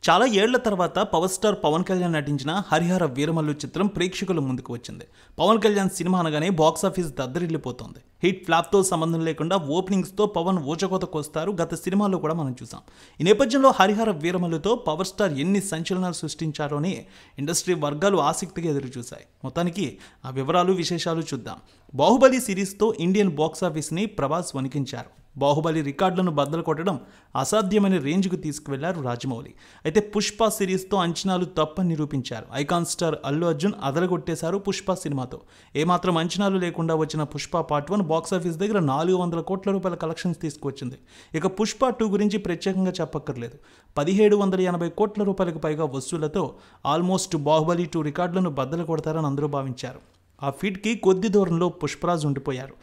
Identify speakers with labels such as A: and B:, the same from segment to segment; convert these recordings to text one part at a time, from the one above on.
A: చాలా ఏళ్ల తర్వాత పవర్ స్టార్ పవన్ కళ్యాణ్ నటించిన హరిహర వీరమల్లు చిత్రం ప్రేక్షకుల ముందుకు వచ్చింది. పవన్ కళ్యాణ్ సినిమా అనగానే బాక్సాఫీస్ దద్దరిల్లిపోతోంది. హిట్ ఫ్లాప్తో సంబంధం లేకుండా ఓపెనింగ్స్తో పవన్ ఊచకోతకొస్తారు. గత సినిమాల్లో కూడా మనం చూసాం. ఈ నేపథ్యంలో హరిహర వీరమల్లుతో పవర్ స్టార్ ఎన్ని సంచలనాలు సృష్టించారో అని ఇండస్ట్రీ వర్గాలు ఆసక్తిగా ఎదురు చూశాయి. మొత్తానికి ఆ వివరాలు విశేషాలు చూద్దాం. బాహుబలి సిరీస్తో ఇండియన్ బాక్సాఫీస్ని ప్రభాస్ వణికించారు. బాహుబలి రికార్డులను బద్దలు కొట్టడం అసాధ్యమైన రేంజ్కు తీసుకువెళ్లారు రాజమౌళి. అయితే పుష్ప సిరీస్తో అంచనాలు తప్పని నిరూపించారు. ఐకాన్ స్టార్ అల్లు అర్జున్ అదరగొట్టేశారు పుష్ప సినిమాతో. ఏమాత్రం అంచనాలు లేకుండా వచ్చిన పుష్ప పార్ట్ 1 బాక్సాఫీస్ దగ్గర 400 కోట్ల రూపాయల కలెక్షన్స్ తీసుకువచ్చింది. ఇక పుష్ప 2 గురించి ప్రత్యేకంగా చెప్పక్కర్లేదు. 1780 కోట్ల రూపాయలకు పైగా వసూళ్లతో ఆల్మోస్ట్ బాహుబలి 2 రికార్డులను బద్దలు కొడతారని అందరూ భావించారు. ఆ ఫీట్కి కొద్ది దూరంలో పుష్పరాజ్ ఉండిపోయారు.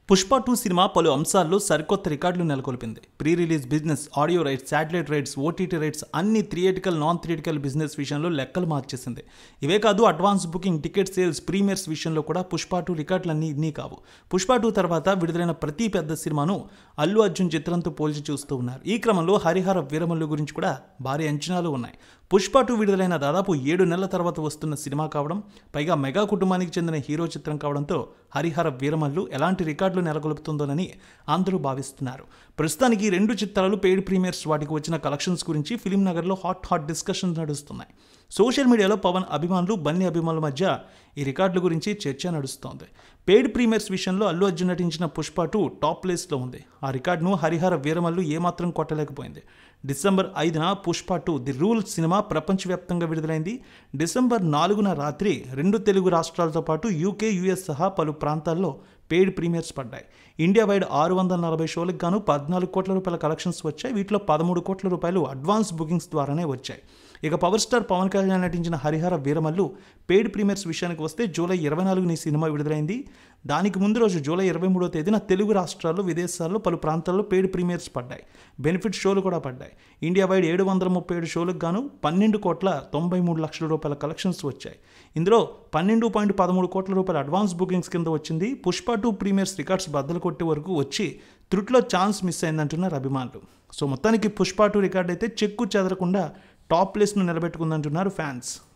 A: పుష్ప 2 సినిమా పలు అంశాల్లో సరికొత్త రికార్డులు నెలకొల్పింది. Pre release business, audio rights, satellite rights, OTT rights అన్ని థియేటికల్, నాన్ థియేటికల్ బిజినెస్ విషయంలో లెక్కలు మార్చేసింది. ఇవే కాదు, advance booking, ticket sales, premieres విషయంలో కూడా పుష్ప 2 రికార్డులన్నీ ఇన్ని కావు. పుష్ప 2 తర్వాత విడుదలైన ప్రతి పెద్ద సినిమాను అల్లు అర్జున్ చిత్రంతో పోల్చి చూస్తూ ఉన్నారు. ఈ క్రమంలో హరిహర వీరమల్లు గురించి కూడా భారీ అంచనాలు ఉన్నాయి. పుష్ప 2 విడుదలైన దాదాపు 7 నెలల తర్వాత వస్తున్న సినిమా కావడం, పైగా మెగా కుటుంబానికి చెందిన హీరో చిత్రం కావడంతో హరిహర వీరమల్లు ఎలాంటి రికార్డులు నెలకొల్పుతుందోనని అందరూ భావిస్తున్నారు. ప్రస్తుతానికి 2 చిత్రాలు పెయిడ్ ప్రీమియర్స్ వాటికి వచ్చిన కలెక్షన్స్ గురించి ఫిలిం నగర్లో హాట్ డిస్కషన్స్ నడుస్తున్నాయి. సోషల్ మీడియాలో పవన్ అభిమానులు, బన్నీ అభిమానుల మధ్య ఈ రికార్డుల గురించి చర్చ నడుస్తోంది. పెయిడ్ ప్రీమియర్స్ విషయంలో అల్లు అర్జున్ నటించిన పుష్ప 2 టాప్ ప్లేస్లో ఉంది. ఆ రికార్డును హరిహర వీరమల్లు ఏమాత్రం కొట్టలేకపోయింది. డిసెంబర్ 5న పుష్ప 2 ది రూల్ సినిమా ప్రపంచవ్యాప్తంగా విడుదలైంది. డిసెంబర్ 4న రాత్రి 2 తెలుగు రాష్ట్రాలతో పాటు యూకే, యూఎస్ సహా పలు ప్రాంతాల్లో పెయిడ్ ప్రీమియర్స్ పడ్డాయి. ఇండియా వైడ్ 640 షోలకు గాను 14 కోట్ల రూపాయల కలెక్షన్స్ వచ్చాయి. వీటిలో 13 కోట్ల రూపాయలు అడ్వాన్స్ బుకింగ్స్ ద్వారానే వచ్చాయి. ఇక పవర్ స్టార్ పవన్ కళ్యాణ్ నటించిన హరిహర వీరమల్లు పెయిడ్ ప్రీమియర్స్ విషయానికి వస్తే జూలై 24ని సినిమా విడుదలైంది. దానికి ముందు రోజు జూలై 23వ తేదీన తెలుగు రాష్ట్రాల్లో, విదేశాల్లో పలు ప్రాంతాల్లో పెయిడ్ ప్రీమియర్స్ పడ్డాయి. బెనిఫిట్ షోలు కూడా పడ్డాయి. ఇండియా వైడ్ 737 షోలకు గాను 12,93,00,000 రూపాయల కలెక్షన్స్ వచ్చాయి. ఇందులో 12.13 కోట్ల రూపాయల అడ్వాన్స్ బుకింగ్స్ కింద వచ్చింది. పుష్ప 2 ప్రీమియర్స్ రికార్డ్స్ బద్దలు కొట్టే వరకు వచ్చి త్రుట్లో ఛాన్స్ మిస్ అయిందంటున్నారు అభిమానులు. సో మొత్తానికి పుష్ప 2 రికార్డ్ అయితే చెక్కు చెదరకుండా టాప్ ప్లేస్ను నిలబెట్టుకుందంటున్నారు ఫ్యాన్స్.